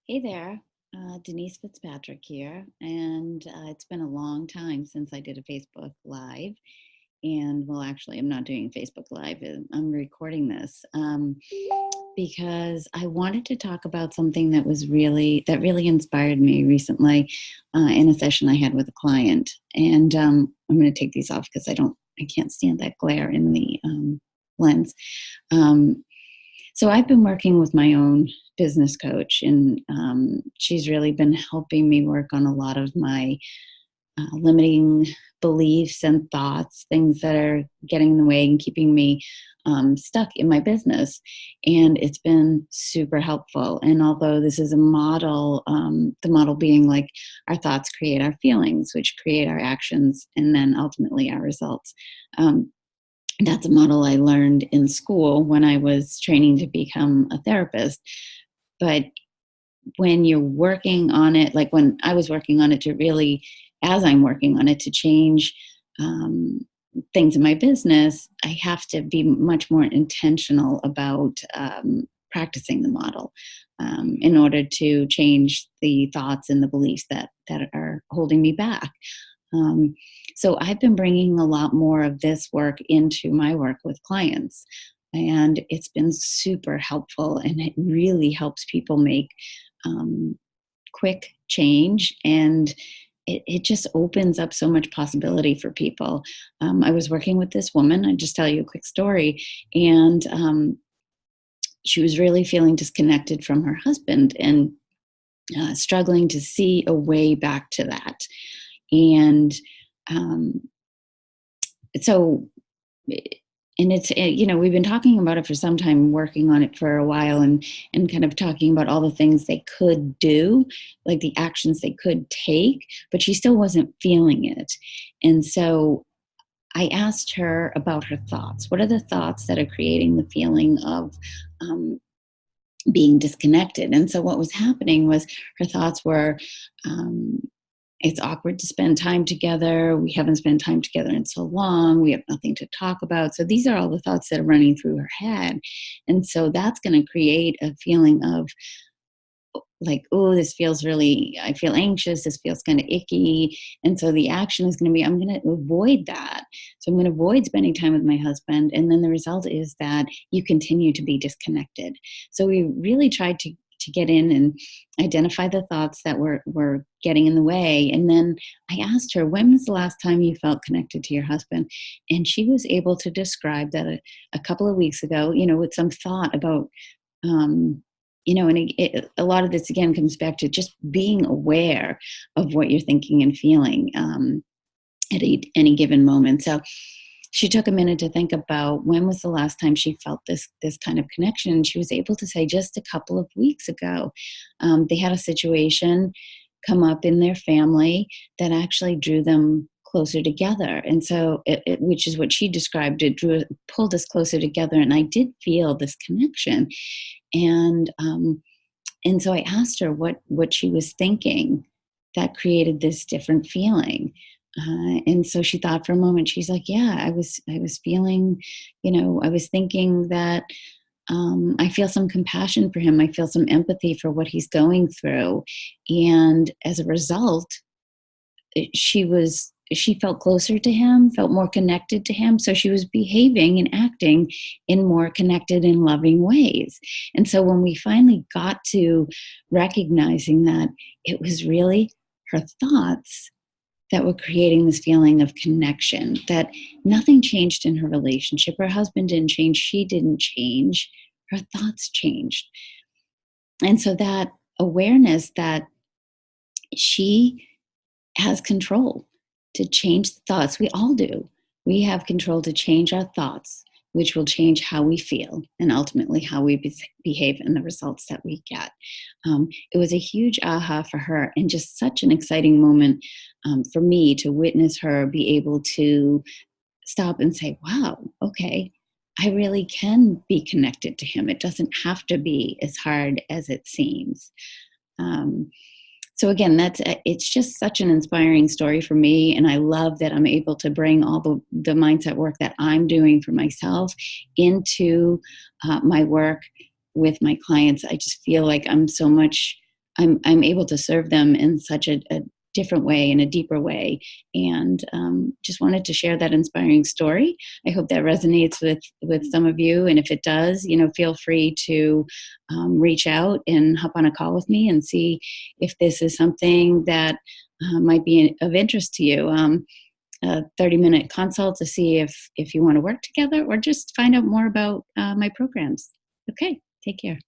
Hey there, Denise Fitzpatrick here, and it's been a long time since I did a Facebook Live. And well, actually, I'm not doing Facebook Live. I'm recording this because I wanted to talk about something that really inspired me recently in a session I had with a client. And I'm going to take these off because I can't stand that glare in the lens. Um, so I've been working with my own business coach, and she's really been helping me work on a lot of my limiting beliefs and thoughts, things that are getting in the way and keeping me stuck in my business. And it's been super helpful. And although this is a model, the model being like our thoughts create our feelings, which create our actions, and then ultimately our results. That's a model I learned in school when I was training to become a therapist. But when you're working on it, like when I was working on it to really, as I'm working on it to change um, things in my business, I have to be much more intentional about practicing the model in order to change the thoughts and the beliefs that are holding me back. Um, so I've been bringing a lot more of this work into my work with clients. And it's been super helpful, and it really helps people make um, quick change. And it just opens up so much possibility for people. I was working with this woman, I just tell you a quick story, and she was really feeling disconnected from her husband and struggling to see a way back to that. And um, so and it's we've been talking about it for some time, working on it for a while, and kind of talking about all the things they could do, like the actions they could take, but she still wasn't feeling it. And so I asked her about her thoughts. What are the thoughts that are creating the feeling of um, being disconnected? And so what was happening was her thoughts were, um, it's awkward to spend time together. We haven't spent time together in so long. We have nothing to talk about. So these are all the thoughts that are running through her head. And so that's going to create a feeling of like, oh, I feel anxious. This feels kind of icky. And so the action is going to be, I'm going to avoid that. So I'm going to avoid spending time with my husband. And then the result is that you continue to be disconnected. So we really tried to get in and identify the thoughts that were getting in the way. And then I asked her, when was the last time you felt connected to your husband? And she was able to describe that a couple of weeks ago, with some thought about, um, and a lot of this again comes back to just being aware of what you're thinking and feeling at any given moment. So she took a minute to think about when was the last time she felt this kind of connection. And she was able to say just a couple of weeks ago. They had a situation come up in their family that actually drew them closer together. And so, which is what she described, pulled us closer together. And I did feel this connection. And and so I asked her what she was thinking that created this different feeling. And so she thought for a moment. She's like, "Yeah, I was feeling, I was thinking that I feel some compassion for him. I feel some empathy for what he's going through, and as a result, she felt closer to him, felt more connected to him. So she was behaving and acting in more connected and loving ways. And so when we finally got to recognizing that it was really her thoughts that were creating this feeling of connection, that nothing changed in her relationship. Her husband didn't change, she didn't change, her thoughts changed. And so that awareness that she has control to change the thoughts. We all do. We have control to change our thoughts, which will change how we feel and ultimately how we behave and the results that we get. It was a huge aha for her, and just such an exciting moment for me to witness her be able to stop and say, wow, okay, I really can be connected to him. It doesn't have to be as hard as it seems. Um, so again, it's just such an inspiring story for me, and I love that I'm able to bring all the mindset work that I'm doing for myself into my work with my clients. I just feel like I'm so much I'm able to serve them in such a different way, in a deeper way. And just wanted to share that inspiring story. I hope that resonates with some of you. And if it does, feel free to reach out and hop on a call with me and see if this is something that might be of interest to you. A 30-minute consult to see if you want to work together, or just find out more about my programs. Okay, take care.